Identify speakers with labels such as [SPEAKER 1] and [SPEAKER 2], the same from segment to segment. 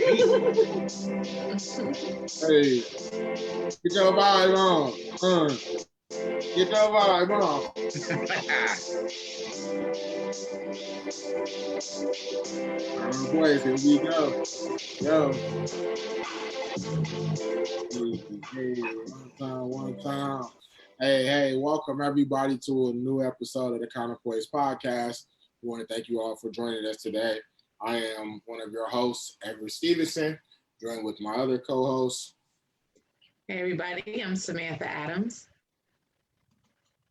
[SPEAKER 1] Hey, get your vibe on. Get your vibe on. Boys, here we go. Yo. Hey, one time. Hey, welcome everybody to a new episode of the Counterpoints Podcast. We want to thank you all for joining us today. I am one of your hosts, Avery Stevenson, joined with my other co-host.
[SPEAKER 2] Hey everybody, I'm Samantha Adams.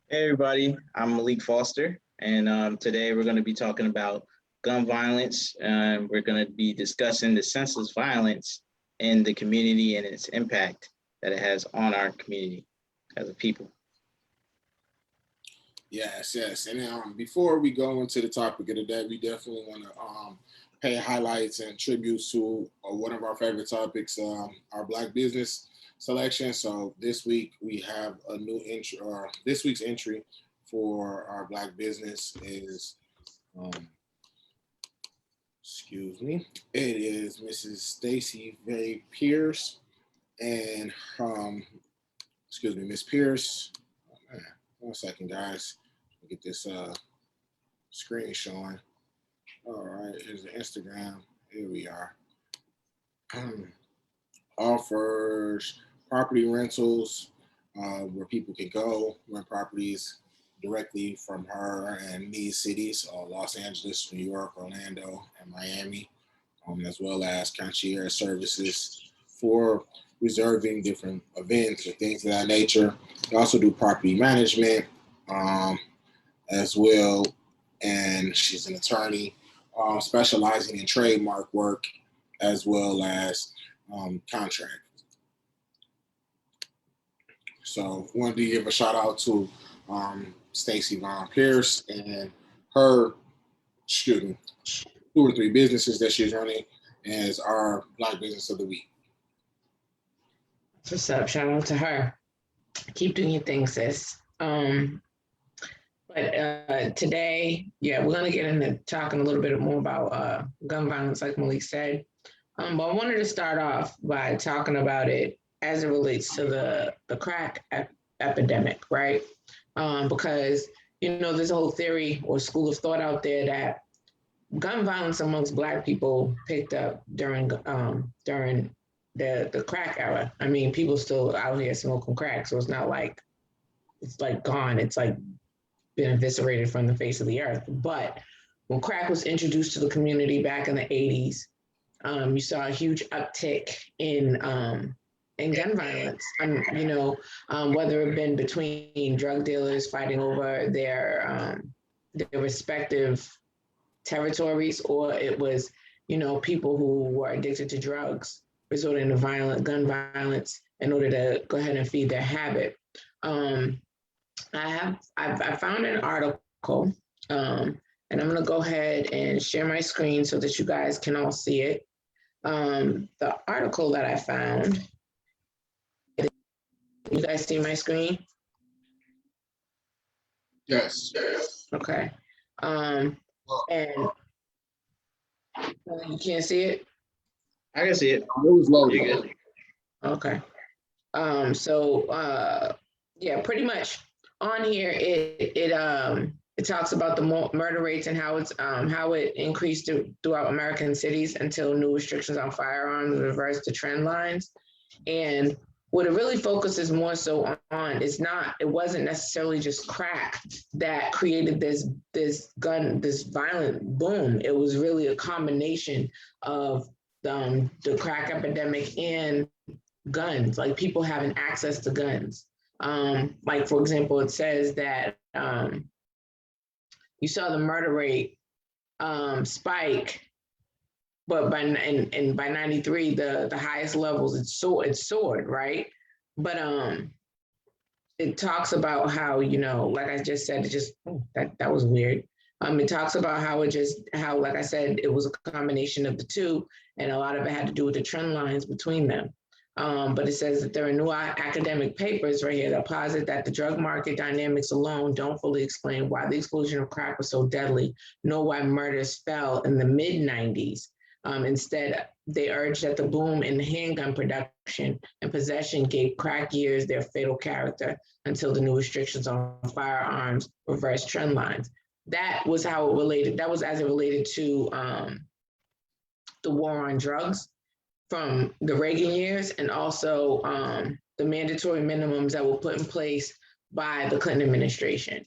[SPEAKER 3] Hey everybody, I'm Malik Foster, and today we're going to be talking about gun violence. We're going to be discussing the senseless violence in the community and its impact that it has on our community as a people.
[SPEAKER 1] Yes. And before we go into the topic of the day, we definitely want to pay highlights and tributes to one of our favorite topics, our Black business selection. So this week we have a new entry, or this week's entry for our Black business is, it is Mrs. Stacey Ray Pierce and, Miss Pierce. Oh, man. 1 second, guys. Get this screen showing. All right, here's the Instagram. Here we are. Offers property rentals where people can go rent properties directly from her and these cities, Los Angeles, New York, Orlando, and Miami, as well as concierge services for reserving different events or things of that nature. We also do property management as well, and she's an attorney specializing in trademark work as well as contract. So wanted to give a shout out to Stacey Von Pierce and her, 2 or 3 businesses that she's running as our Black Business of the Week.
[SPEAKER 2] What's up? Shout out to her. Keep doing your thing, sis. But today, we're gonna get into talking a little bit more about gun violence, like Malik said. But I wanted to start off by talking about it as it relates to the crack epidemic, right? Because there's a whole theory or school of thought out there that gun violence amongst Black people picked up during the crack era. I mean, people still out here smoking crack, so it's not like it's like gone. It's like been eviscerated from the face of the earth. But when crack was introduced to the community back in the 80s, you saw a huge uptick in gun violence. Whether it been between drug dealers fighting over their respective territories, or it was people who were addicted to drugs resorting to gun violence in order to go ahead and feed their habit. I found an article, and I'm going to go ahead and share my screen so that you guys can all see it. The article that I found, you guys see my screen?
[SPEAKER 1] Yes.
[SPEAKER 2] Okay. And you can't see it?
[SPEAKER 3] I can see it.
[SPEAKER 1] It was loaded.
[SPEAKER 2] Okay. Pretty much on here it talks about the murder rates and how it increased throughout American cities until new restrictions on firearms reversed the trend lines. And what it really focuses more so on is it wasn't necessarily just crack that created this violent boom. It was really a combination of the crack epidemic and guns, like people having access to guns. Like, for example, it says that you saw the murder rate spike, but by 93, the highest levels it soared, right? But it talks about how, like I just said, that was weird. It talks about how, like I said, it was a combination of the two, and a lot of it had to do with the trend lines between them. But it says that there are new academic papers right here that posit that the drug market dynamics alone don't fully explain why the explosion of crack was so deadly, nor why murders fell in the mid-90s. Instead, they urged that the boom in handgun production and possession gave crack years their fatal character until the new restrictions on firearms reversed trend lines. That was how it related. That was as it related to the war on drugs from the Reagan years, and also the mandatory minimums that were put in place by the Clinton administration.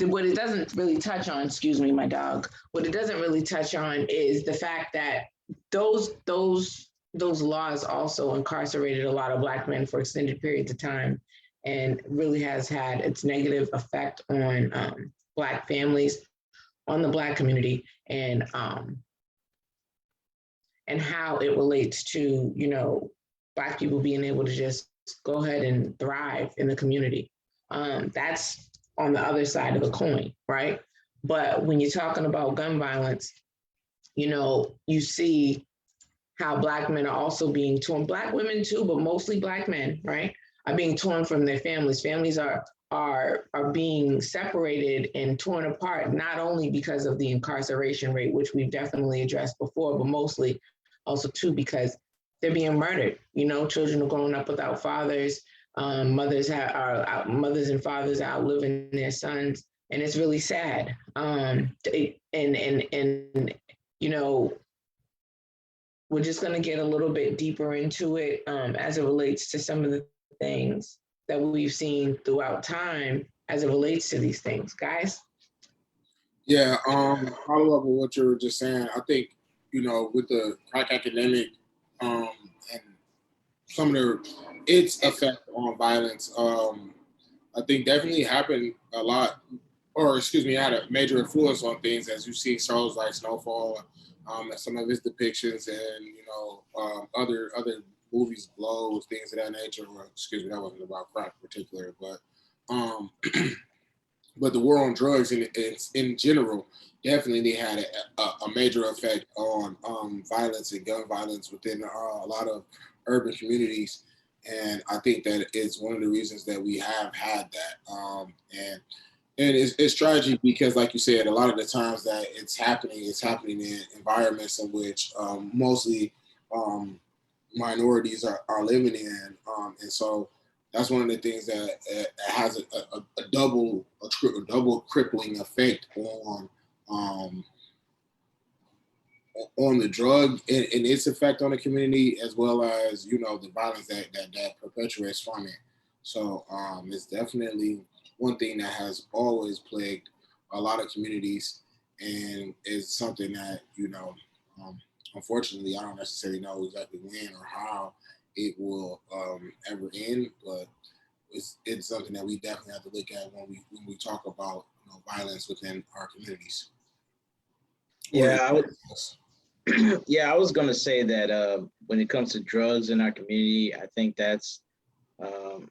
[SPEAKER 2] What it doesn't really touch on, excuse me, my dog, what it doesn't really touch on is the fact that those laws also incarcerated a lot of Black men for extended periods of time, and really has had its negative effect on Black families, on the Black community, and how it relates to, you know, Black people being able to just go ahead and thrive in the community. That's on the other side of the coin, right? But when you're talking about gun violence, you know, you see how Black men are also being torn, Black women too, but mostly Black men, right, are being torn from their families. Families are being separated and torn apart, not only because of the incarceration rate, which we've definitely addressed before, but mostly also too because they're being murdered. You know, children are growing up without fathers. Mothers and fathers are outliving their sons, and it's really sad. And you know, we're just going to get a little bit deeper into it as it relates to some of the things that we've seen throughout time as it relates to these things, guys.
[SPEAKER 1] Yeah, follow up with what you were just saying. I think, you know, with the crack epidemic, and some of its effect on violence, I think definitely happened a lot, or excuse me, had a major influence on things, as you see shows like Snowfall, and some of its depictions, and you know, other movies, Blows, things of that nature. Or, excuse me, that wasn't about crack in particular, but um, but the war on drugs in general definitely had a major effect on violence and gun violence within a lot of urban communities. And I think that it's one of the reasons that we have had that. And it's tragic because, like you said, a lot of the times that it's happening in environments in which mostly minorities are living in. And so that's one of the things that has a double crippling effect on the drug and its effect on the community, as well as, you know, the violence that perpetuates from it. So it's definitely one thing that has always plagued a lot of communities, and is something that, you know, unfortunately, I don't necessarily know exactly when or how it will ever end, but it's something that we definitely have to look at when we talk about, you know, violence within our communities.
[SPEAKER 3] Yeah, yeah, I was gonna say that when it comes to drugs in our community, I think that's um,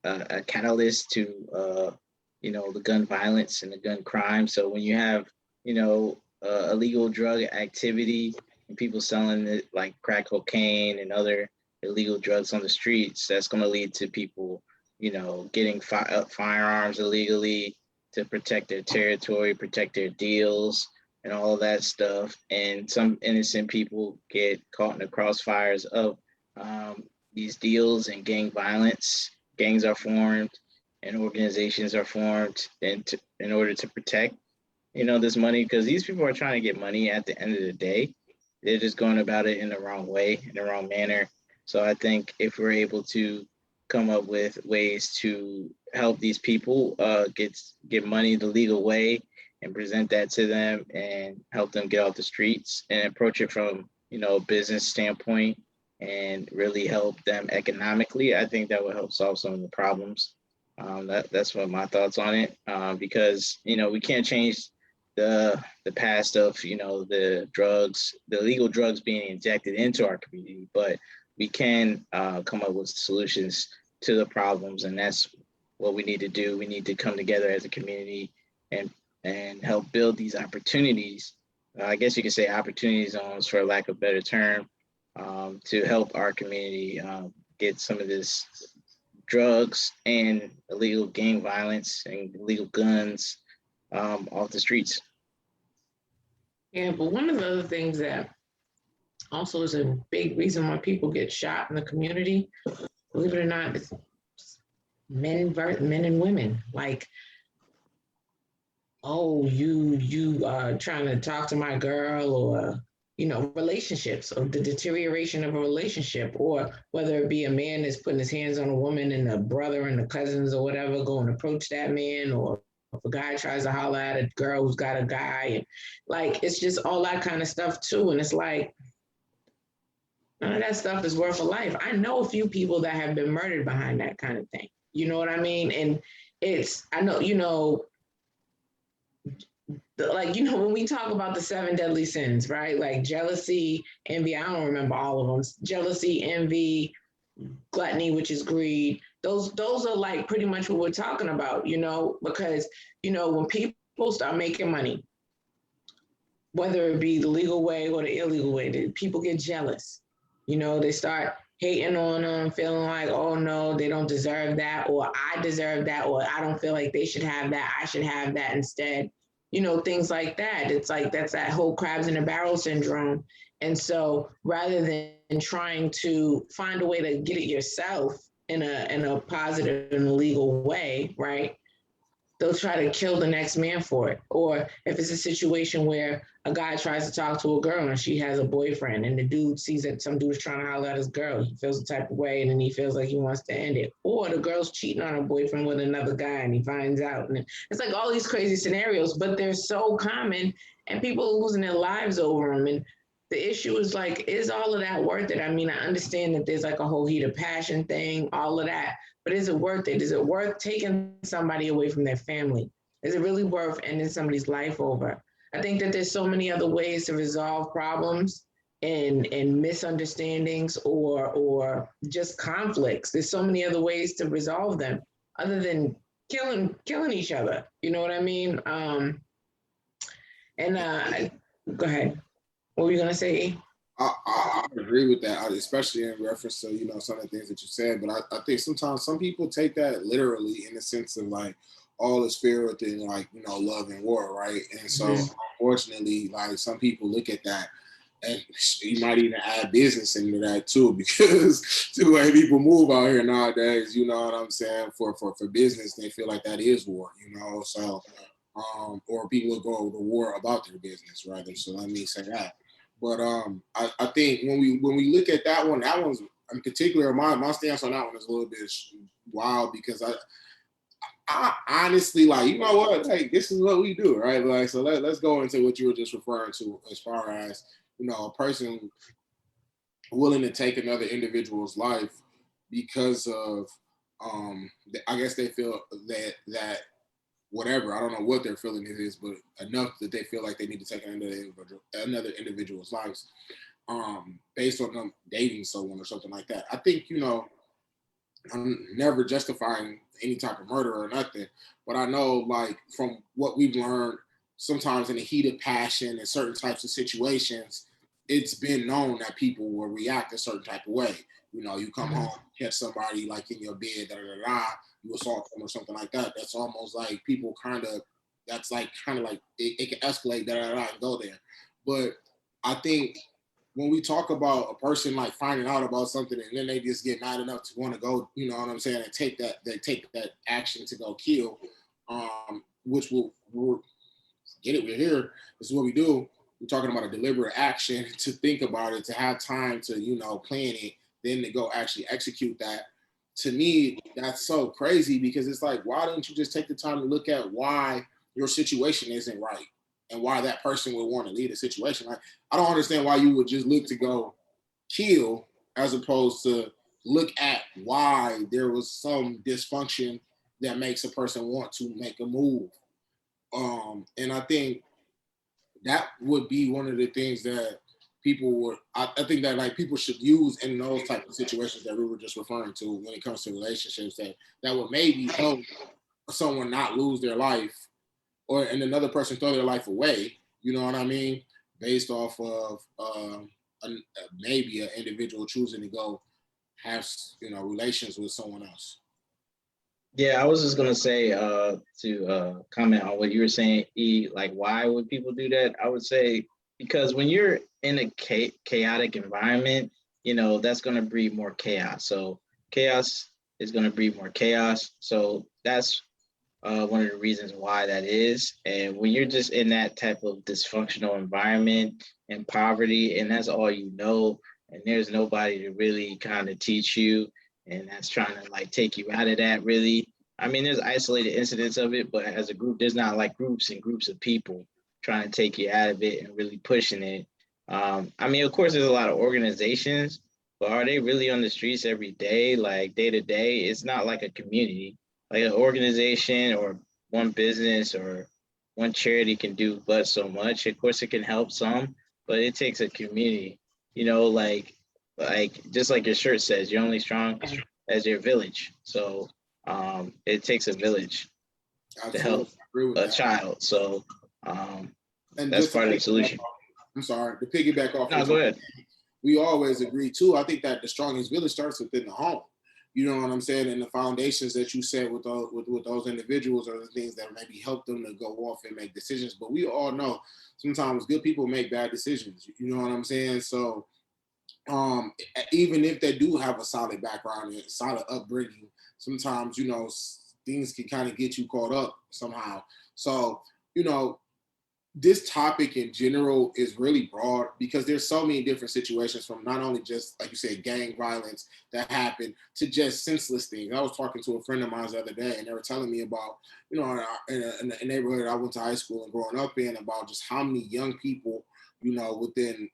[SPEAKER 3] a catalyst to you know, the gun violence and the gun crime. So when you have, you know, illegal drug activity and people selling it like crack cocaine and other illegal drugs on the streets, that's going to lead to people, you know, getting firearms illegally to protect their territory, protect their deals, and all of that stuff. And some innocent people get caught in the crossfires of these deals and gang violence. Gangs are formed and organizations are formed in order to protect, you know, this money, because these people are trying to get money at the end of the day. They're just going about it in the wrong way, in the wrong manner. So I think if we're able to come up with ways to help these people get money the legal way and present that to them and help them get off the streets and approach it from, you know, a business standpoint and really help them economically, I think that will help solve some of the problems. That's what my thoughts on it, because, you know, we can't change the past of, you know, the illegal drugs being injected into our community, but we can come up with solutions to the problems, and that's what we need to do. We need to come together as a community and help build these opportunities. I guess you could say opportunity zones, for lack of a better term, to help our community get some of this drugs and illegal gang violence and illegal guns off the streets.
[SPEAKER 2] Yeah, but one of the other things that also is a big reason why people get shot in the community, believe it or not, it's men and women. Like, oh, you trying to talk to my girl, or relationships, or the deterioration of a relationship, or whether it be a man that's putting his hands on a woman and the brother and the cousins or whatever go and approach that man, or if a guy tries to holler at a girl who's got a guy, and like it's just all that kind of stuff too. And it's like none of that stuff is worth a life. I know a few people that have been murdered behind that kind of thing. You know what I mean? And I know, like, when we talk about the seven deadly sins, right? Like jealousy, envy, I don't remember all of them. Jealousy, envy, gluttony, which is greed. Those are like pretty much what we're talking about, because, when people start making money, whether it be the legal way or the illegal way, people get jealous. They start hating on them, feeling like, oh no, they don't deserve that, or I deserve that, or I don't feel like they should have that, I should have that instead. Things like that. It's like that's that whole crabs in a barrel syndrome. And so rather than trying to find a way to get it yourself in a positive and legal way, right? They'll try to kill the next man for it. Or if it's a situation where a guy tries to talk to a girl and she has a boyfriend, and the dude sees that some dude is trying to holler at his girl, he feels the type of way, and then he feels like he wants to end it. Or the girl's cheating on her boyfriend with another guy and he finds out. And it's like all these crazy scenarios, but they're so common and people are losing their lives over them. And the issue is like, is all of that worth it? I mean, I understand that there's like a whole heat of passion thing, all of that. But is it worth it? Is it worth taking somebody away from their family? Is it really worth ending somebody's life over? I think that there's so many other ways to resolve problems and misunderstandings or just conflicts. There's so many other ways to resolve them other than killing each other. You know what I mean? And go ahead. What were you gonna say?
[SPEAKER 1] I agree with that, especially in reference to some of the things that you said. But I think sometimes some people take that literally in the sense of like all is fair within like love and war, right? And so unfortunately, like some people look at that, and you might even add business into that too, because the way people move out here nowadays, you know what I'm saying? For business, they feel like that is war, So or people go to war about their business, rather. So let me say that. But I think when we look at that one's in particular, my stance on that one is a little bit wild, because I honestly, like, you know what, like, this is what we do, right? Like, so let's go into what you were just referring to as far as a person willing to take another individual's life because of I guess they feel that whatever, I don't know what their feeling it is, but enough that they feel like they need to take another individual's lives based on them dating someone or something like that. I think I'm never justifying any type of murder or nothing, but I know, like, from what we've learned, sometimes in the heat of passion in certain types of situations, it's been known that people will react a certain type of way. You come home, catch somebody like in your bed, you assault them or something like that. That's almost like people that's like kind of like it can escalate, and go there. But I think when we talk about a person like finding out about something and then they just get mad enough to want to go, you know what I'm saying, and take that action to go kill, which we'll get it. We're here. This is what we do. We're talking about a deliberate action to think about it, to have time to plan it, then to go actually execute that. To me, that's so crazy, because it's like, why don't you just take the time to look at why your situation isn't right and why that person would want to leave a situation? Like, I don't understand why you would just look to go kill as opposed to look at why there was some dysfunction that makes a person want to make a move. And I think that would be one of the things that I think that like people should use in those type of situations that we were just referring to when it comes to relationships, that would maybe help someone not lose their life, and another person throw their life away, you know what I mean, based off of maybe an individual choosing to go have relations with someone else.
[SPEAKER 3] Yeah, I was just gonna say to comment on what you were saying, E, like why would people do that? I would say because when you're in a chaotic environment, that's going to breed more chaos. So chaos is going to breed more chaos. So that's one of the reasons why that is. And when you're just in that type of dysfunctional environment and poverty, and that's all you know, and there's nobody to really kind of teach you, and that's trying to like take you out of that really. I mean, there's isolated incidents of it, but as a group, there's not like groups and groups of people trying to take you out of it and really pushing it. I mean, of course, there's a lot of organizations, but are they really on the streets every day, like day to day? It's not like a community, like an organization or one business or one charity can do but so much. Of course, it can help some, but it takes a community. Like just like your shirt says, you're only strong as your village. So it takes a village to help a child. So
[SPEAKER 1] And
[SPEAKER 3] that's
[SPEAKER 1] just to
[SPEAKER 3] part of the
[SPEAKER 1] piggyback
[SPEAKER 3] solution.
[SPEAKER 1] off, I'm sorry, to piggyback off
[SPEAKER 3] No,
[SPEAKER 1] what
[SPEAKER 3] go
[SPEAKER 1] you
[SPEAKER 3] ahead.
[SPEAKER 1] we always agree too. I think that the strongest village starts within the home. You know what I'm saying? And the foundations that you set with those individuals are the things that maybe help them to go off and make decisions. But we all know sometimes good people make bad decisions. You know what I'm saying? So even if they do have a solid background and solid upbringing, sometimes things can kind of get you caught up somehow. So you know this topic in general is really broad because there's so many different situations, from not only just like you said gang violence that happened to just senseless things. I was talking to a friend of mine the other day and they were telling me about in a neighborhood I went to high school and growing up in, about just how many young people within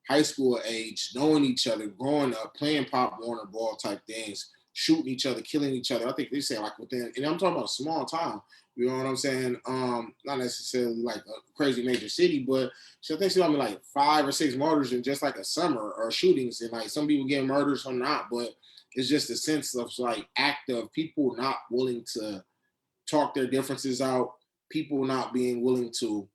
[SPEAKER 1] high school age knowing each other, growing up playing Pop Warner ball type things, shooting each other, killing each other. I think they say like within, and I'm talking about a small town, you know what I'm saying? Not necessarily like a crazy major city, but so I think she's only like 5 or 6 murders in just like a summer, or shootings, and like some people get murdered, some not. But it's just a sense of like act of people not willing to talk their differences out, people not being willing to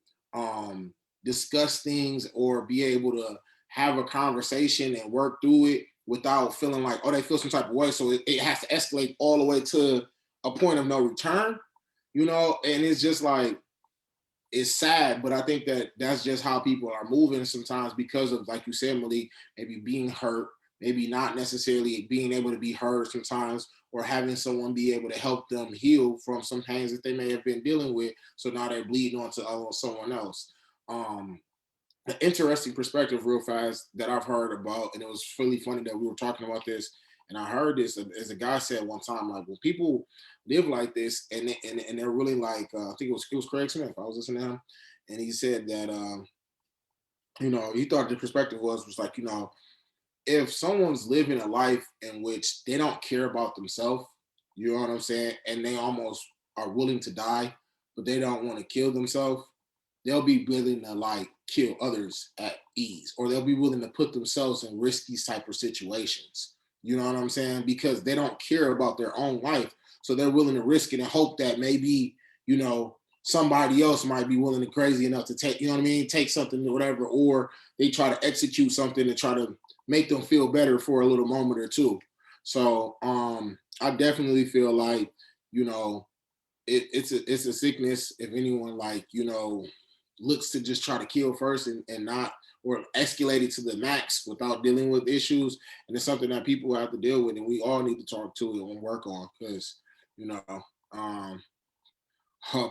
[SPEAKER 1] discuss things or be able to have a conversation and work through it without feeling like, oh, they feel some type of way. So it has to escalate all the way to a point of no return, and it's just like, it's sad, but I think that that's just how people are moving sometimes because of, like you said, Malik, maybe being hurt, maybe not necessarily being able to be heard sometimes, or having someone be able to help them heal from some pains that they may have been dealing with. So now they're bleeding onto someone else. Um, an interesting perspective real fast that I've heard about, and it was really funny that we were talking about this, and I heard this as a guy said one time, like when people live like this and they're really like, I think it was Craig Smith, I was listening to him, and he said that he thought the perspective was like, if someone's living a life in which they don't care about themselves, you know what I'm saying, and they almost are willing to die, but they don't want to kill themselves, they'll be willing to like kill others at ease, or they'll be willing to put themselves in risky type of situations. You know what I'm saying? Because they don't care about their own life. So they're willing to risk it and hope that maybe, somebody else might be willing to crazy enough to take, take something or whatever, or they try to execute something to try to make them feel better for a little moment or two. So I definitely feel like, it's a sickness if anyone like, looks to just try to kill first and not, or escalate it to the max without dealing with issues. And it's something that people have to deal with, and we all need to talk to and work on, because, um,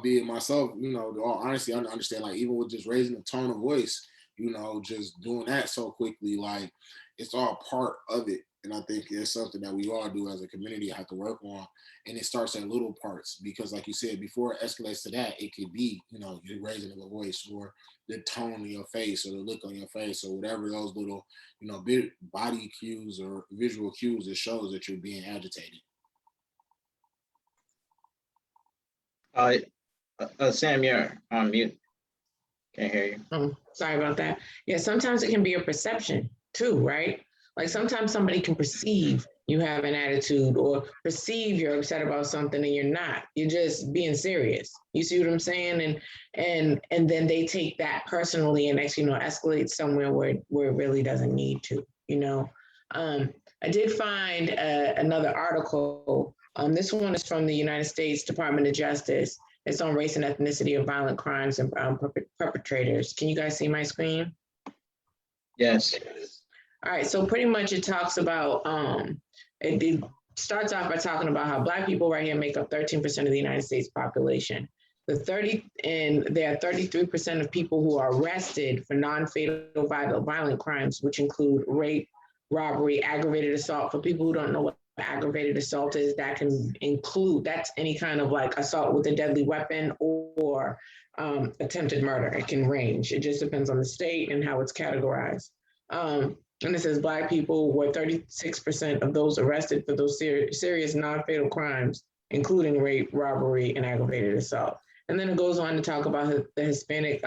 [SPEAKER 1] be it myself, all honestly, I understand, like, even with just raising the tone of voice, just doing that so quickly, like, it's all part of it. And I think it's something that we all do as a community have to work on. And it starts in little parts, because, like you said, before it escalates to that, it could be, you're raising a voice, or the tone in your face, or the look on your face, or whatever those little, body cues or visual cues that shows that you're being agitated.
[SPEAKER 3] Uh, Sam, you're on mute. Can't hear you.
[SPEAKER 2] Sorry about that. Yeah, sometimes it can be a perception too, right? Like sometimes somebody can perceive you have an attitude, or perceive you're upset about something and you're not. You're just being serious. You see what I'm saying? And then they take that personally, and actually, escalate somewhere where it really doesn't need to. I did find another article. This one is from the United States Department of Justice, It's on race and ethnicity of violent crimes and perpetrators. Can you guys see my screen?
[SPEAKER 3] Yes.
[SPEAKER 2] All right, so pretty much it talks about, it starts off by talking about how Black people right here make up 13% of the United States population. There are 33% of people who are arrested for non-fatal violent crimes, which include rape, robbery, aggravated assault. For people who don't know what aggravated assault is, that can include, that's any kind of like assault with a deadly weapon or attempted murder. It can range. It just depends on the state and how it's categorized. And it says Black people were 36% of those arrested for those serious non-fatal crimes, including rape, robbery, and aggravated assault. And then it goes on to talk about the Hispanic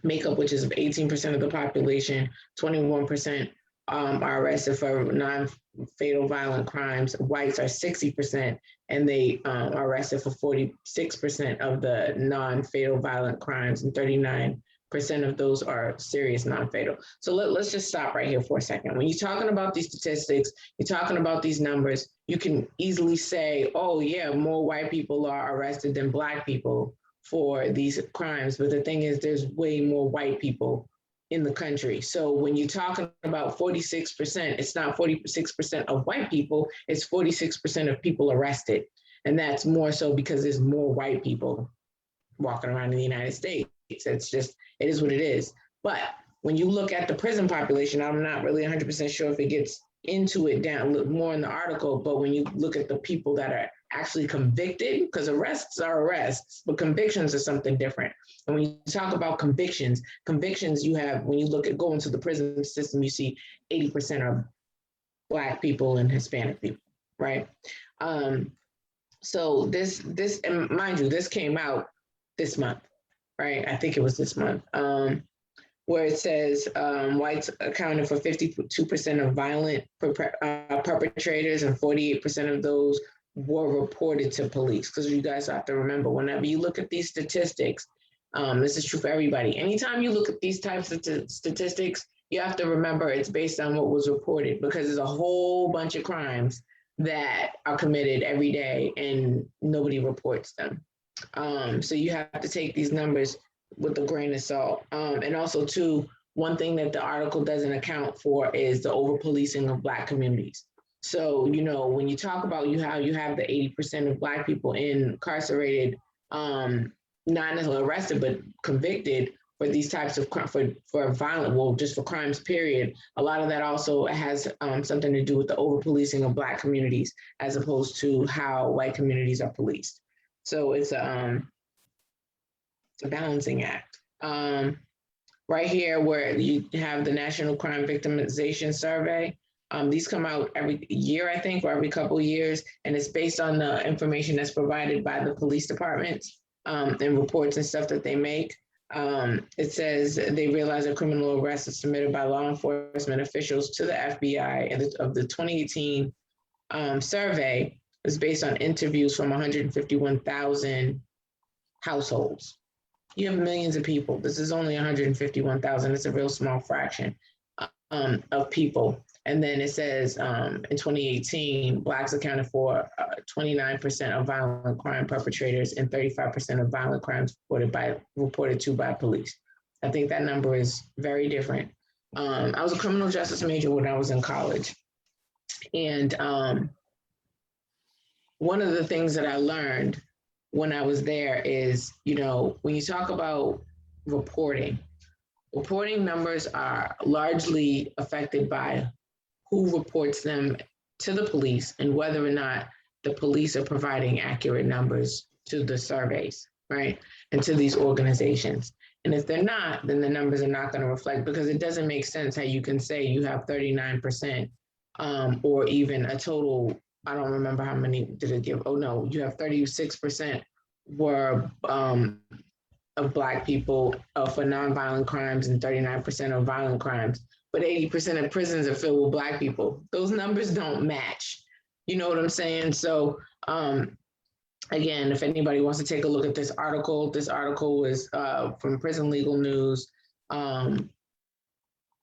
[SPEAKER 2] makeup, which is 18% of the population, 21% are arrested for non-fatal violent crimes. Whites are 60%, and they are arrested for 46% of the non-fatal violent crimes, and 39% of those are serious non-fatal. So let's just stop right here for a second. When you're talking about these statistics, you're talking about these numbers, you can easily say, oh yeah, more white people are arrested than Black people for these crimes. But the thing is, there's way more white people in the country. So when you're talking about 46%, it's not 46% of white people, it's 46% of people arrested. And that's more so because there's more white people walking around in the United States. It's just, it is what it is. But when you look at the prison population, I'm not really 100% sure if it gets into it down more in the article, but when you look at the people that are actually convicted, because arrests are arrests, but convictions are something different. And when you talk about convictions you have, when you look at go into the prison system, you see 80% are Black people and Hispanic people, right? So this, and mind you, this came out this month, right? I think it was this month, where it says whites accounted for 52% of violent perpetrators, and 48% of those were reported to police. Because you guys have to remember, whenever you look at these statistics, this is true for everybody. Anytime you look at these types of statistics, you have to remember it's based on what was reported, because there's a whole bunch of crimes that are committed every day and nobody reports them. So you have to take these numbers with a grain of salt. And also too, one thing that the article doesn't account for is the over-policing of Black communities. So, you know, when you talk about how you have the 80% of Black people incarcerated, not necessarily arrested, but convicted for these types of for violent, well, just for crimes, period. A lot of that also has something to do with the over-policing of Black communities, as opposed to how white communities are policed. So it's a balancing act. Right here, where you have the National Crime Victimization Survey, these come out every year, I think, or every couple of years, and it's based on the information that's provided by the police departments and reports and stuff that they make. It says they realize a criminal arrest is submitted by law enforcement officials to the FBI, and of the 2018 survey is based on interviews from 151,000 households. You have millions of people. This is only 151,000. It's a real small fraction of people. And then it says in 2018, Blacks accounted for 29% of violent crime perpetrators and 35% of violent crimes reported to by police. I think that number is very different. I was a criminal justice major when I was in college. And one of the things that I learned when I was there is, you know, when you talk about reporting numbers are largely affected by who reports them to the police and whether or not the police are providing accurate numbers to the surveys, right? And to these organizations. And if they're not, then the numbers are not going to reflect, because it doesn't make sense how you can say you have 39% or even a total, I don't remember how many did it give. Oh no, you have 36% were of Black people for nonviolent crimes and 39% of violent crimes. But 80% of prisons are filled with Black people. Those numbers don't match. You know what I'm saying? So again, if anybody wants to take a look at this article is from Prison Legal News. And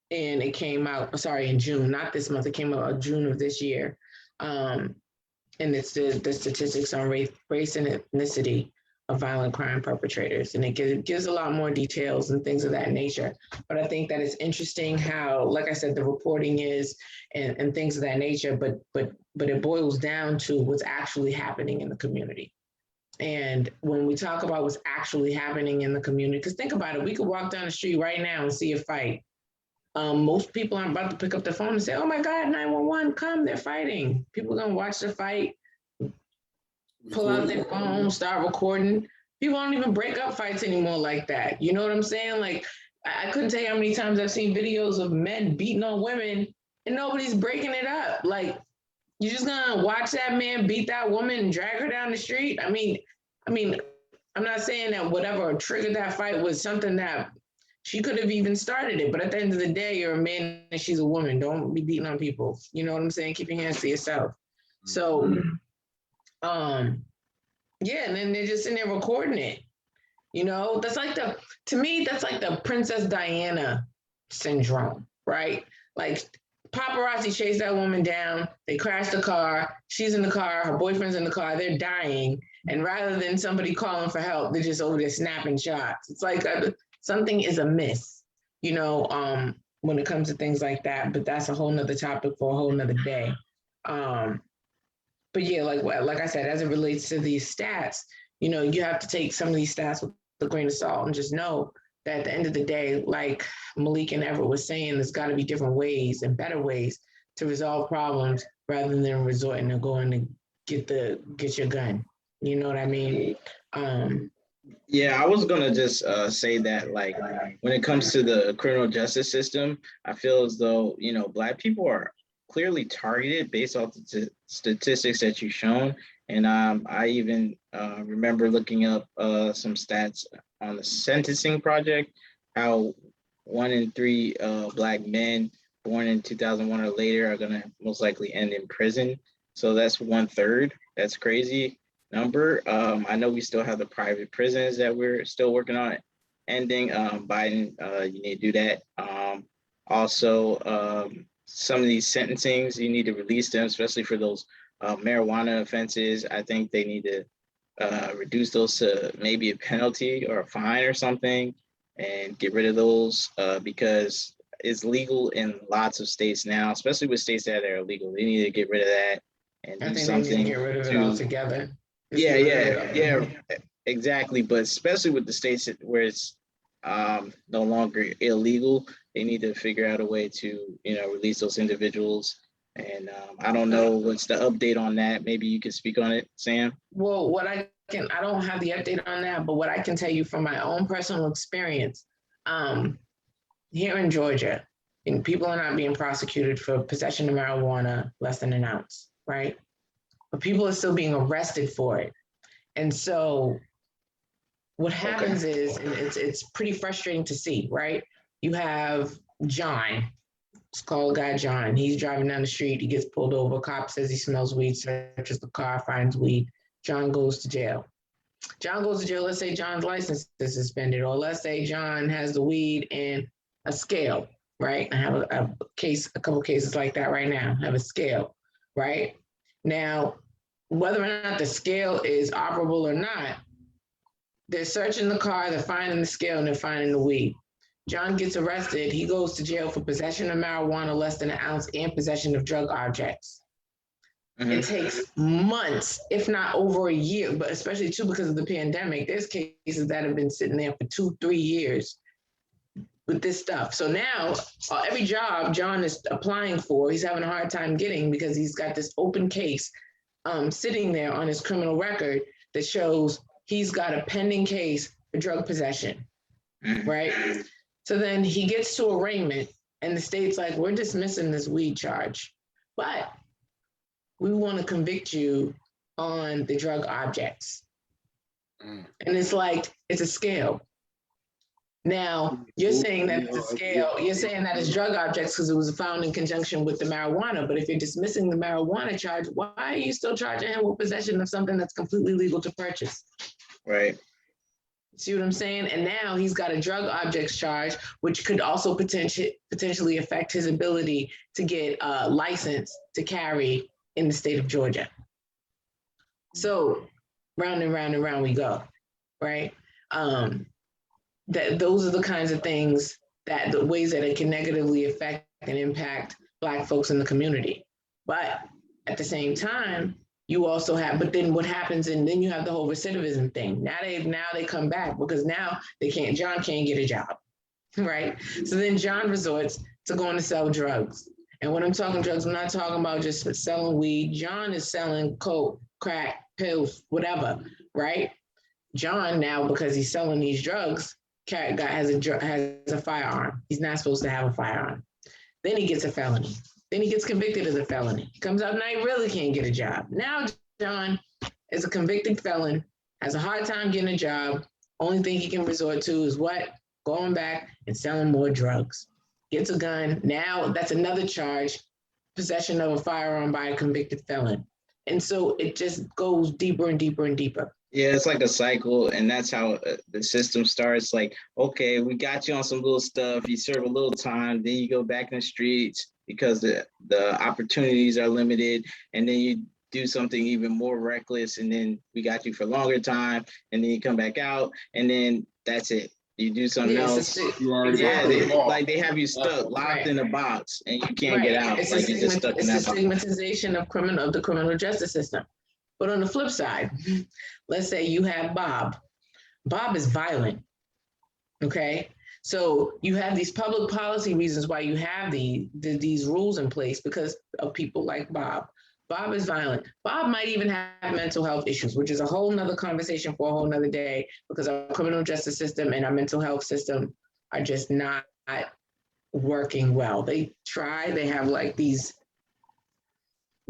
[SPEAKER 2] it came out, in June, not this month, it came out in June of this year. And it's the statistics on race and ethnicity of violent crime perpetrators, and it gives a lot more details and things of that nature. But I think that it's interesting how, like I said, the reporting is and things of that nature, but it boils down to what's actually happening in the community. And when we talk about what's actually happening in the community, because think about it, we could walk down the street right now and see a fight. Most people aren't about to pick up the phone and say, "Oh my God, 911, come, they're fighting." People are gonna watch the fight, pull out their phone, start recording. People don't even break up fights anymore like that. You know what I'm saying? Like, I couldn't tell you how many times I've seen videos of men beating on women and nobody's breaking it up. Like, you're just gonna watch that man beat that woman and drag her down the street? I mean, I'm not saying that whatever triggered that fight was something that she could have even started it, but at the end of the day, you're a man and she's a woman. Don't be beating on people. You know what I'm saying? Keep your hands to yourself. So, yeah, and then they're just in there recording it. You know, to me, that's like the Princess Diana syndrome, right? Like, paparazzi chase that woman down, they crash the car, she's in the car, her boyfriend's in the car, they're dying. And rather than somebody calling for help, they're just over there snapping shots. It's like something is amiss, you know, when it comes to things like that. But that's a whole nother topic for a whole nother day. But yeah, like I said, as it relates to these stats, you know, you have to take some of these stats with a grain of salt and just know that at the end of the day, like Malik and Everett was saying, there's got to be different ways and better ways to resolve problems rather than resorting to going to get your gun. You know what I mean?
[SPEAKER 3] Yeah, I was gonna just say that, like, when it comes to the criminal justice system, I feel as though, you know, Black people are clearly targeted based off the statistics that you've shown. And I even remember looking up some stats on the sentencing project, how 1 in 3 Black men born in 2001 or later are gonna most likely end in prison. So that's 1/3. That's crazy number. I know we still have the private prisons that we're still working on ending. Biden, you need to do that. Also, some of these sentencings, you need to release them, especially for those marijuana offenses. I think they need to reduce those to maybe a penalty or a fine or something, and get rid of those because it's legal in lots of states now, especially with states that are illegal. They need to get rid of that and do something.
[SPEAKER 2] They need to get rid of it altogether.
[SPEAKER 3] Yeah, exactly. But especially with the states where it's no longer illegal, they need to figure out a way to, you know, release those individuals. And I don't know what's the update on that. Maybe you can speak on it, Sam.
[SPEAKER 2] Well, I don't have the update on that, but what I can tell you from my own personal experience, here in Georgia, and people are not being prosecuted for possession of marijuana less than an ounce, right? But people are still being arrested for it. And so what happens is, and it's pretty frustrating to see, right? You have John, it's called guy John. He's driving down the street, he gets pulled over, cop says he smells weed, searches the car, finds weed. John goes to jail. Let's say John's license is suspended, or let's say John has the weed and a scale, right? I have a couple cases like that right now. I have a scale, right? Now, whether or not the scale is operable or not, they're searching the car, they're finding the scale, and they're finding the weed. John gets arrested. He goes to jail for possession of marijuana less than an ounce and possession of drug objects. Mm-hmm. It takes months, if not over a year, but especially too because of the pandemic. There's cases that have been sitting there for 2-3 years with this stuff. So now every job John is applying for, he's having a hard time getting because he's got this open case sitting there on his criminal record that shows he's got a pending case for drug possession, right? So then he gets to arraignment and the state's like, we're dismissing this weed charge, but we want to convict you on the drug objects. And it's like, it's a scale. Now, you're saying that it's a scale, you're saying that it's drug objects because it was found in conjunction with the marijuana, but if you're dismissing the marijuana charge, why are you still charging him with possession of something that's completely legal to purchase?
[SPEAKER 3] Right.
[SPEAKER 2] See what I'm saying? And now he's got a drug objects charge, which could also potentially affect his ability to get a license to carry in the state of Georgia. So round and round and round we go. right? That those are the kinds of things that the ways that it can negatively affect and impact Black folks in the community. But at the same time, you also have, but then what happens, and then you have the whole recidivism thing. Now they come back because now John can't get a job, right? So then John resorts to going to sell drugs. And when I'm talking drugs, I'm not talking about just selling weed. John is selling coke, crack, pills, whatever, right? John now, because he's selling these drugs, has a firearm. He's not supposed to have a firearm. Then he gets a felony. Then he gets convicted of the felony. Comes out now, he really can't get a job. Now John is a convicted felon, has a hard time getting a job. Only thing he can resort to is what? Going back and selling more drugs. Gets a gun. Now that's another charge, possession of a firearm by a convicted felon. And so it just goes deeper and deeper and deeper.
[SPEAKER 3] Yeah, it's like a cycle, and that's how the system starts. Like, okay, we got you on some little stuff. You serve a little time, then you go back in the streets because the opportunities are limited, and then you do something even more reckless, and then we got you for longer time, and then you come back out, and then that's it. You do something else.
[SPEAKER 1] You already
[SPEAKER 3] They have you stuck, locked in a box, and you can't get out.
[SPEAKER 2] It's
[SPEAKER 3] like you're just stuck in that box.
[SPEAKER 2] It's a stigmatization of the criminal justice system. But on the flip side, let's say you have Bob. Bob is violent. Okay. So you have these public policy reasons why you have these rules in place because of people like Bob. Bob is violent. Bob might even have mental health issues, which is a whole nother conversation for a whole nother day because our criminal justice system and our mental health system are just not working well. They try, they have like these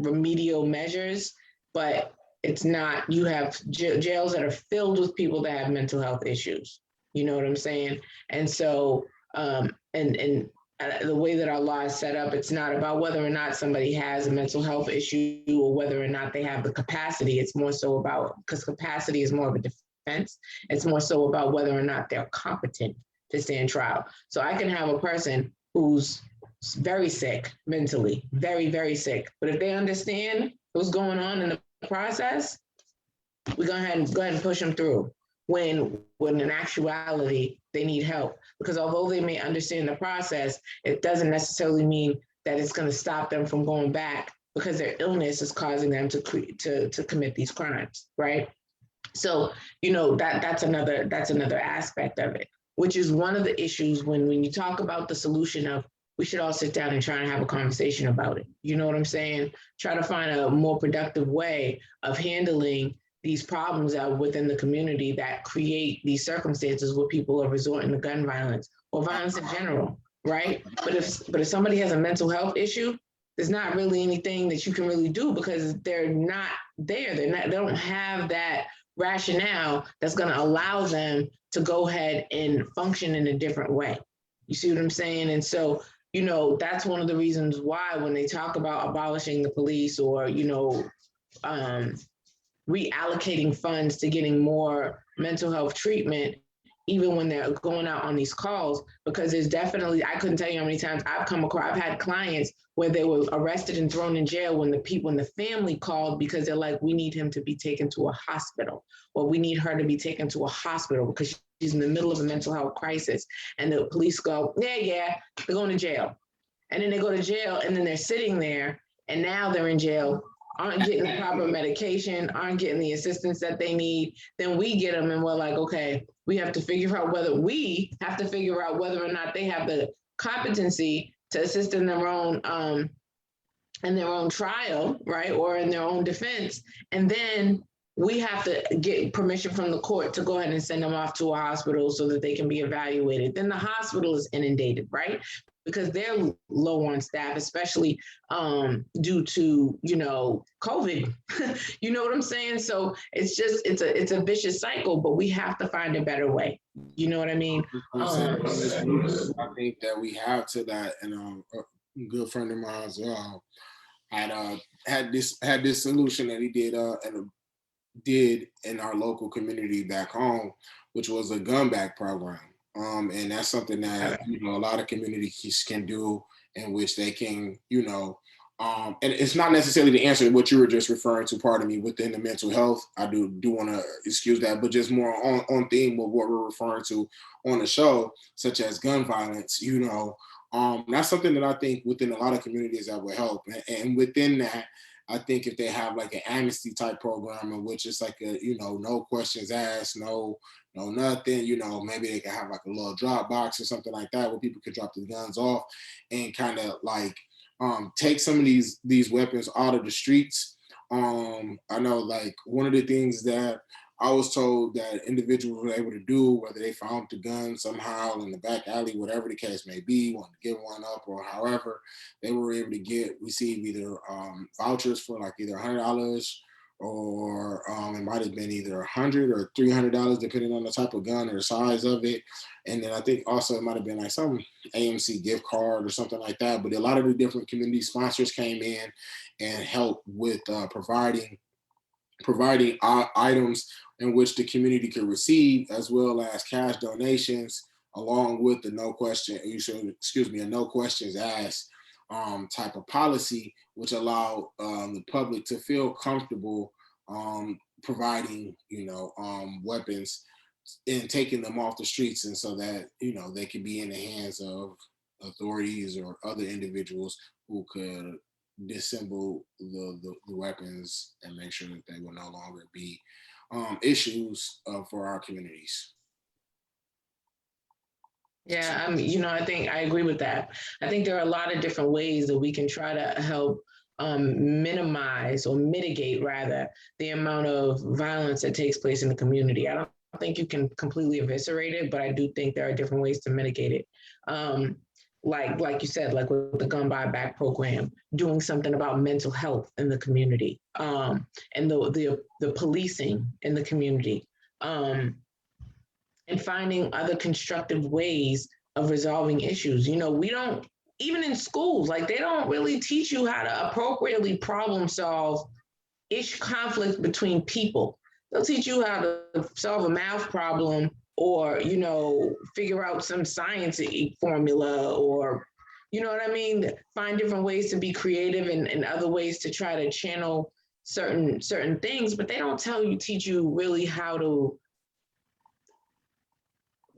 [SPEAKER 2] remedial measures, but it's not, you have jails that are filled with people that have mental health issues. You know what I'm saying? And so, the way that our law is set up, it's not about whether or not somebody has a mental health issue or whether or not they have the capacity. It's more so about, because capacity is more of a defense. It's more so about whether or not they're competent to stand trial. So I can have a person who's very sick mentally, very, very sick. But if they understand what's going on in the process, we're going to go ahead and push them through. When in actuality, they need help. Because although they may understand the process, it doesn't necessarily mean that it's going to stop them from going back because their illness is causing them to commit these crimes, right? So, you know, that's another aspect of it, which is one of the issues when you talk about the solution of we should all sit down and try and have a conversation about it. You know what I'm saying? Try to find a more productive way of handling these problems out within the community that create these circumstances where people are resorting to gun violence or violence in general, right? But if somebody has a mental health issue, there's not really anything that you can really do because they're not there. They don't have that rationale that's going to allow them to go ahead and function in a different way. You see what I'm saying? And so, you know, that's one of the reasons why when they talk about abolishing the police or, you know, reallocating funds to getting more mental health treatment, even when they're going out on these calls, because there's definitely, I couldn't tell you how many times I've had clients where they were arrested and thrown in jail when the family called because they're like, we need him to be taken to a hospital, or we need her to be taken to a hospital because she's in the middle of a mental health crisis. And the police go, yeah, they're going to jail. And then they go to jail and then they're sitting there and now they're in jail, aren't getting the proper medication, aren't getting the assistance that they need. Then we get them and we're like, okay, we have to figure out whether or not they have the competency to assist in their own trial, right? Or in their own defense. And then we have to get permission from the court to go ahead and send them off to a hospital so that they can be evaluated. Then the hospital is inundated, right? Because they're low on staff, especially due to, you know, COVID. You know what I'm saying? So it's a vicious cycle, but we have to find a better way. You know what I mean?
[SPEAKER 1] I think that we have to that, and a good friend of mine as well had this solution that he did in our local community back home, which was a gun back program. And that's something that, you know, a lot of communities can do, in which they can, you know, And it's not necessarily the answer to what you were just referring to, pardon me, within the mental health. I do want to excuse that, but just more on theme with what we're referring to on the show, such as gun violence, that's something that I think within a lot of communities that would help. And within that, I think if they have like an amnesty type program in which it's like no questions asked, no nothing, maybe they can have like a little drop box or something like that where people could drop the guns off and kind of like take some of these weapons out of the streets. I know like one of the things that I was told that individuals were able to do, whether they found the gun somehow in the back alley, whatever the case may be, wanted to give one up or however, they were able to receive either vouchers for like either $100 or it might have been either $100 or $300 depending on the type of gun or the size of it. And then I think also it might have been like some AMC gift card or something like that. But a lot of the different community sponsors came in and helped with providing items in which the community could receive, as well as cash donations, along with the a no questions asked type of policy, which allowed the public to feel comfortable providing, weapons and taking them off the streets, and so that they could be in the hands of authorities or other individuals who could disassemble the weapons and make sure that they will no longer be issues for our communities.
[SPEAKER 2] Yeah, I think I agree with that. I think there are a lot of different ways that we can try to help minimize or mitigate, rather, the amount of violence that takes place in the community. I don't think you can completely eviscerate it, but I do think there are different ways to mitigate it. Like you said, like with the gun buyback program, doing something about mental health in the community, and the policing in the community. And finding other constructive ways of resolving issues. We don't, even in schools, like they don't really teach you how to appropriately problem solve conflict between people. They'll teach you how to solve a math problem or, figure out some science formula or, you know what I mean? Find different ways to be creative and other ways to try to channel certain things, but they don't teach you really how to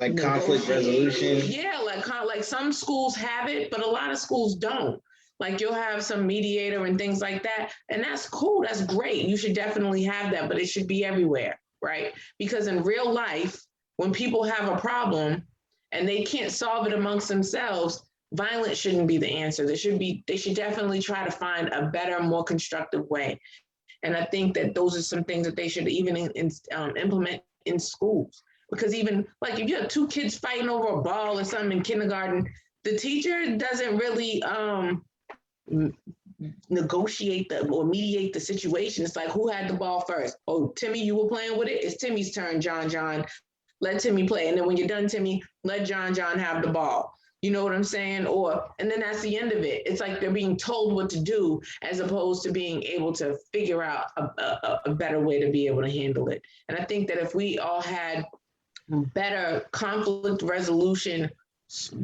[SPEAKER 3] like conflict resolution.
[SPEAKER 2] Yeah, like some schools have it, but a lot of schools don't. Like you'll have some mediator and things like that, and that's cool. That's great. You should definitely have that, but it should be everywhere, right? Because in real life, when people have a problem and they can't solve it amongst themselves, violence shouldn't be the answer. They should definitely try to find a better, more constructive way. And I think that those are some things that they should even implement in schools. Because even like if you have two kids fighting over a ball or something in kindergarten, the teacher doesn't really negotiate or mediate the situation. It's like, who had the ball first? Oh, Timmy, you were playing with it? It's Timmy's turn, John. Let Timmy play. And then when you're done, Timmy, let John have the ball. You know what I'm saying? And then that's the end of it. It's like they're being told what to do as opposed to being able to figure out a better way to be able to handle it. And I think that if we all had better conflict resolution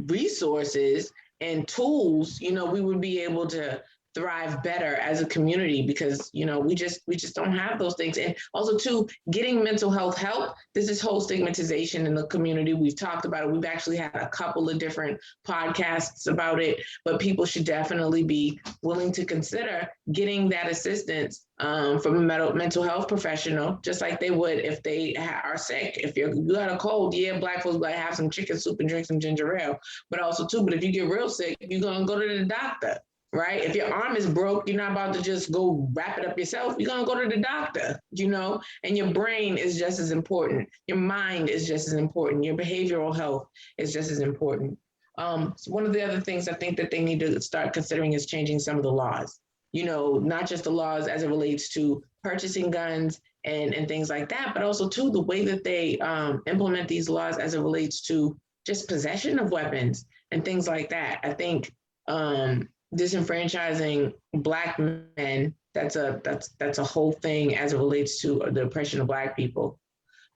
[SPEAKER 2] resources and tools, we would be able to thrive better as a community because we just don't have those things. And also too, getting mental health help, this is whole stigmatization in the community. We've talked about it. We've actually had a couple of different podcasts about it, but people should definitely be willing to consider getting that assistance from a mental health professional, just like they would if they are sick. If you got a cold, yeah, Black folks gotta have some chicken soup and drink some ginger ale, but also too, but if you get real sick, you're gonna go to the doctor. Right? If your arm is broke, you're not about to just go wrap it up yourself. You're going to go to the doctor, and your brain is just as important. Your mind is just as important. Your behavioral health is just as important. So one of the other things I think that they need to start considering is changing some of the laws, not just the laws as it relates to purchasing guns and things like that, but also too, the way that they implement these laws as it relates to just possession of weapons and things like that. I think, disenfranchising Black men, that's a whole thing as it relates to the oppression of Black people.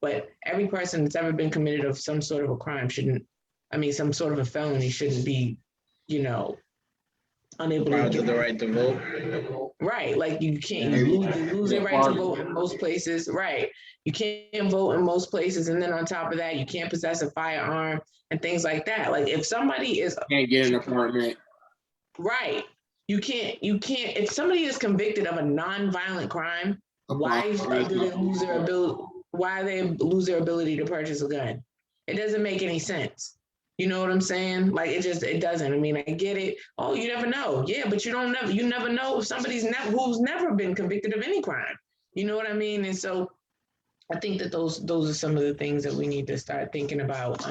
[SPEAKER 2] But every person that's ever been committed of some sort of a crime some sort of a felony shouldn't be, unable to
[SPEAKER 3] Proud
[SPEAKER 2] do
[SPEAKER 3] of the right to vote.
[SPEAKER 2] right. Like you can't,
[SPEAKER 1] And
[SPEAKER 2] you lose your right to vote in most places. Right. You can't vote in most places. And then on top of that, you can't possess a firearm and things like that. Like if somebody is
[SPEAKER 1] can't get an apartment.
[SPEAKER 2] right, if somebody is convicted of a non-violent crime, why do they lose their ability? Why they lose their ability to purchase a gun? It doesn't make any sense. You know what I'm saying? Like it doesn't. I mean, I get it. Oh, you never know. Yeah, but you never know if somebody's who's never been convicted of any crime. You know what I mean? And so I think that those are some of the things that we need to start thinking about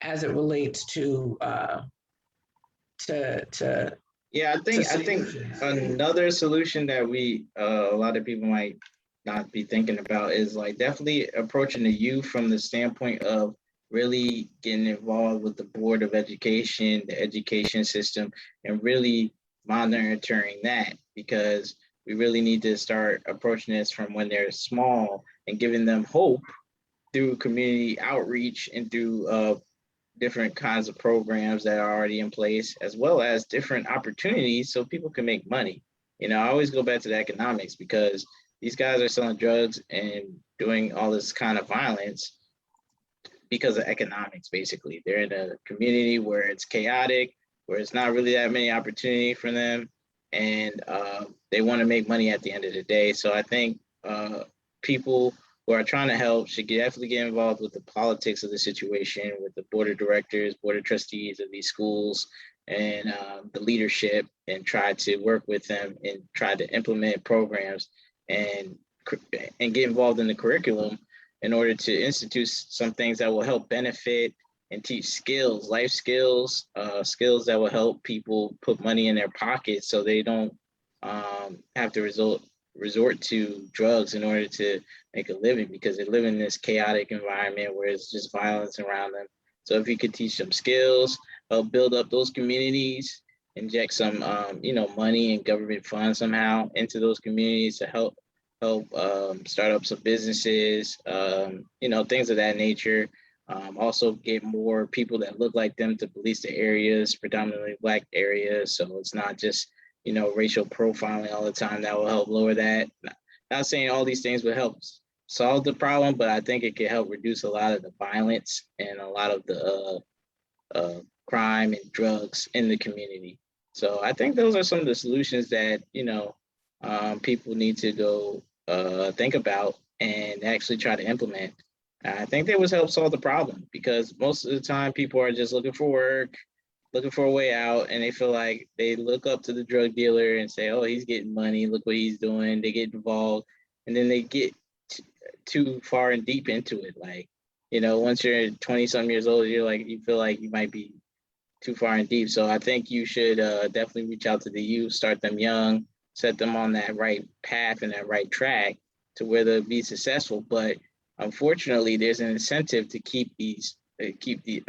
[SPEAKER 2] as it relates to
[SPEAKER 3] Yeah, I think another solution that we a lot of people might not be thinking about is like definitely approaching the youth from the standpoint of really getting involved with the board of education, the education system, and really monitoring that, because we really need to start approaching this from when they're small and giving them hope through community outreach and through different kinds of programs that are already in place, as well as different opportunities so people can make money. You know, I always go back to the economics, because these guys are selling drugs and doing all this kind of violence because of economics, basically. They're in a community where it's chaotic, where it's not really that many opportunity for them, and they want to make money at the end of the day. So I think people who are trying to help should definitely get involved with the politics of the situation, with the board of directors, board of trustees of these schools, and the leadership, and try to work with them and try to implement programs and get involved in the curriculum in order to institute some things that will help benefit and teach skills, life skills, skills that will help people put money in their pockets so they don't have to resort to drugs in order to make a living, because they live in this chaotic environment where it's just violence around them. So if you could teach them skills, help build up those communities, inject some money and government funds somehow into those communities to help start up some businesses, things of that nature. Also get more people that look like them to police the areas, predominantly Black areas. So it's not just, racial profiling all the time. That will help lower that. Not saying all these things will help solve the problem, but I think it could help reduce a lot of the violence and a lot of the crime and drugs in the community. So I think those are some of the solutions that, people need to go think about and actually try to implement. I think that would help solve the problem, because most of the time people are just looking for work, looking for a way out, and they feel like they look up to the drug dealer and say, oh, he's getting money, look what he's doing. They get involved, and then they get too far and deep into it. Like, once you're 20 some years old, you feel like you might be too far and deep. So I think you should definitely reach out to the youth, start them young, set them on that right path and that right track to where they'll be successful. But unfortunately, there's an incentive to keep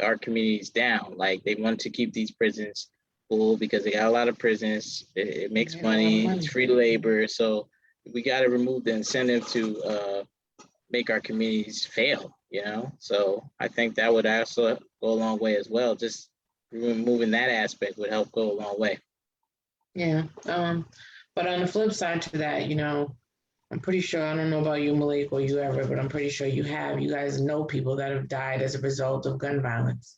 [SPEAKER 3] our communities down. Like, they want to keep these prisons full because they got a lot of prisons. It makes money. It's free labor. So we got to remove the incentive to make our communities fail. So I think that would also go a long way as well. Just removing that aspect would help go a long way.
[SPEAKER 2] Yeah. But on the flip side to that, I'm pretty sure, I don't know about you, Malik, or you ever, but I'm pretty sure you guys know people that have died as a result of gun violence.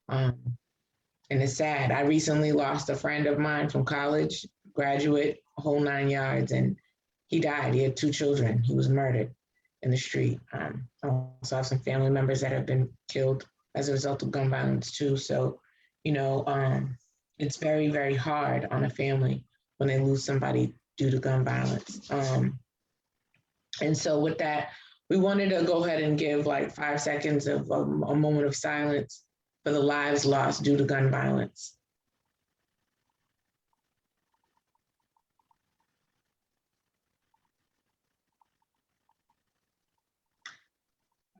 [SPEAKER 2] And it's sad. I recently lost a friend of mine from college, graduate, whole 9 yards, and he died. He had 2 children. He was murdered in the street. I also have some family members that have been killed as a result of gun violence too. So, it's very, very hard on a family when they lose somebody due to gun violence. And so with that, we wanted to go ahead and give like 5 seconds of a moment of silence for the lives lost due to gun violence.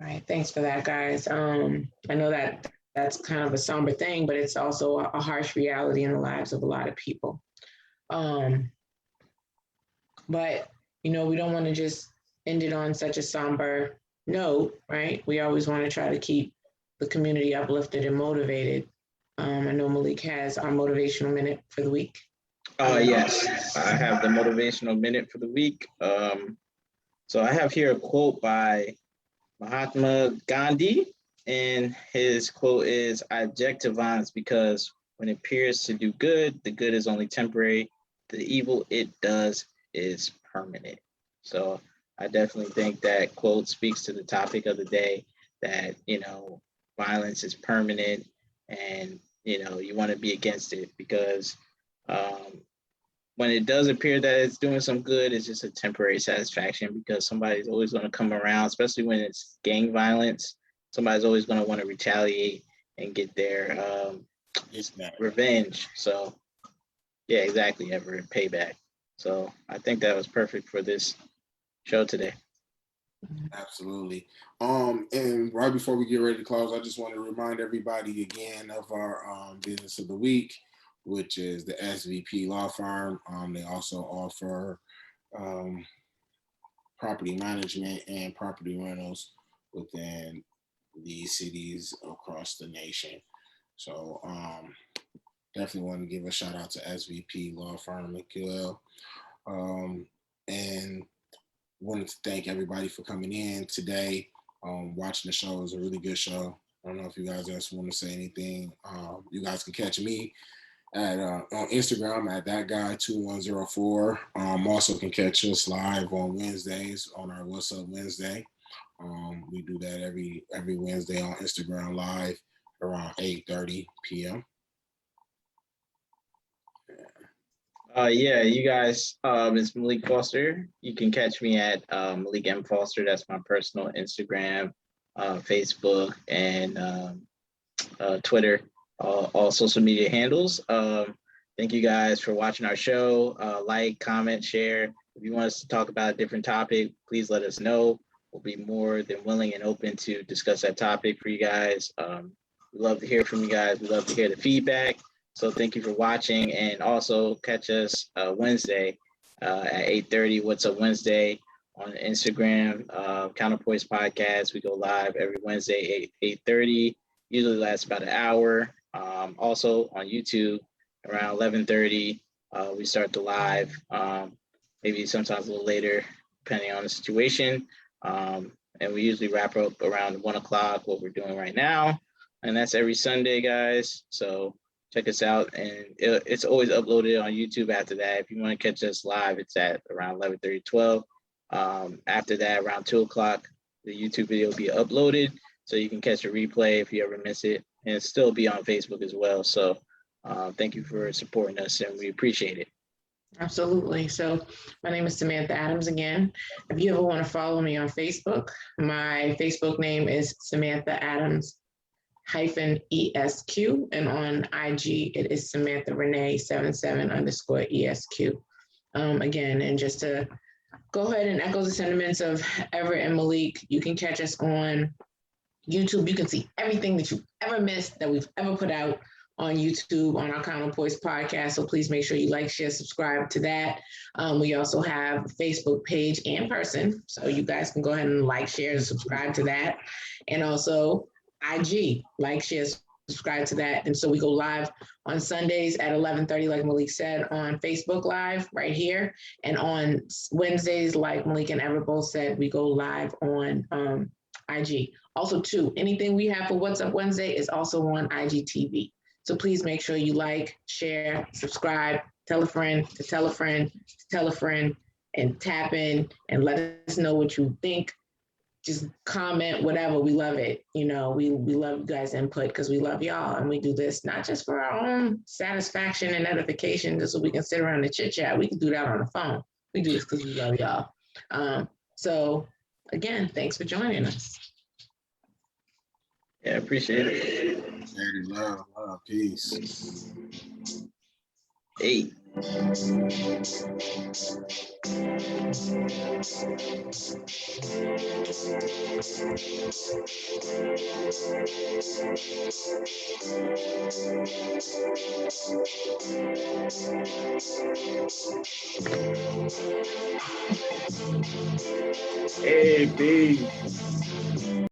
[SPEAKER 2] All right, thanks for that, guys. I know that that's kind of a somber thing, but it's also a harsh reality in the lives of a lot of people. But, we don't want to just end it on such a somber note, right? We always want to try to keep the community uplifted and motivated. I know Malik has our motivational minute for the week.
[SPEAKER 3] Yes, I have the motivational minute for the week. So I have here a quote by Mahatma Gandhi, and his quote is, "I object to violence because when it appears to do good, the good is only temporary. The evil it does is permanent." So I definitely think that quote speaks to the topic of the day, that, violence is permanent, and, you want to be against it, because um, when it does appear that it's doing some good, it's just a temporary satisfaction, because somebody's always going to come around, especially when it's gang violence. Somebody's always going to want to retaliate and get their revenge. So, yeah, exactly, ever payback. So I think that was perfect for this show today.
[SPEAKER 1] Absolutely. And right before we get ready to close, I just want to remind everybody again of our business of the week, which is the SVP Law Firm. They also offer um, property management and property rentals within the cities across the nation. So definitely want to give a shout out to SVP Law Firm and QL. And wanted to thank everybody for coming in today. Watching the show. It was a really good show. I don't know if you guys else want to say anything. You guys can catch me at on Instagram at that guy 2104. Also can catch us live on Wednesdays on our What's Up Wednesday. We do that every Wednesday on Instagram live around 8:30 p.m.
[SPEAKER 3] Yeah, you guys, it's Malik Foster. You can catch me at Malik M. Foster. That's my personal Instagram, Facebook, and Twitter, all social media handles. Thank you guys for watching our show. Like, comment, share. If you want us to talk about a different topic, please let us know. We'll be more than willing and open to discuss that topic for you guys. We love to hear from you guys. We love to hear the feedback. So thank you for watching, and also catch us Wednesday at 8:30. What's Up Wednesday on Instagram, Counterpoints Podcast. We go live every Wednesday 8:30. Usually lasts about an hour. Also on YouTube around 11:30. We start the live. Maybe sometimes a little later, depending on the situation. And we usually wrap up around 1 o'clock, what we're doing right now. And that's every Sunday, guys. So check us out. And it's always uploaded on YouTube after that. If you want to catch us live, it's at around 11:30, 12. After that, around 2 o'clock, the YouTube video will be uploaded, so you can catch a replay if you ever miss it. And it'll still be on Facebook as well. So thank you for supporting us, and we appreciate it.
[SPEAKER 2] Absolutely. So my name is Samantha Adams again. If you ever want to follow me on Facebook, my Facebook name is Samantha Adams -ESQ, and on IG it is Samantha Renee 77_ESQ. Again, and just to go ahead and echo the sentiments of Everett and Malik, you can catch us on YouTube. You can see everything that you've ever missed that we've ever put out on YouTube on our Counterpoints podcast. So please make sure you like, share, subscribe to that. We also have a Facebook page and person. So you guys can go ahead and like, share, and subscribe to that. And also IG, like, share, subscribe to that. And so we go live on Sundays at 11:30, like Malik said, on Facebook Live right here. And on Wednesdays, like Malik and Everett both said, we go live on IG. Also, too, anything we have for What's Up Wednesday is also on IGTV. So please make sure you like, share, subscribe, tell a friend, to tell a friend, to tell a friend, and tap in and let us know what you think. Just comment, whatever. We love it. We love you guys' input, because we love y'all. And we do this not just for our own satisfaction and edification, just so we can sit around and chit chat. We can do that on the phone. We do this because we love y'all. So again, thanks for joining us.
[SPEAKER 3] Yeah, appreciate it.
[SPEAKER 1] Love, peace.
[SPEAKER 3] Hey. Hey, peace.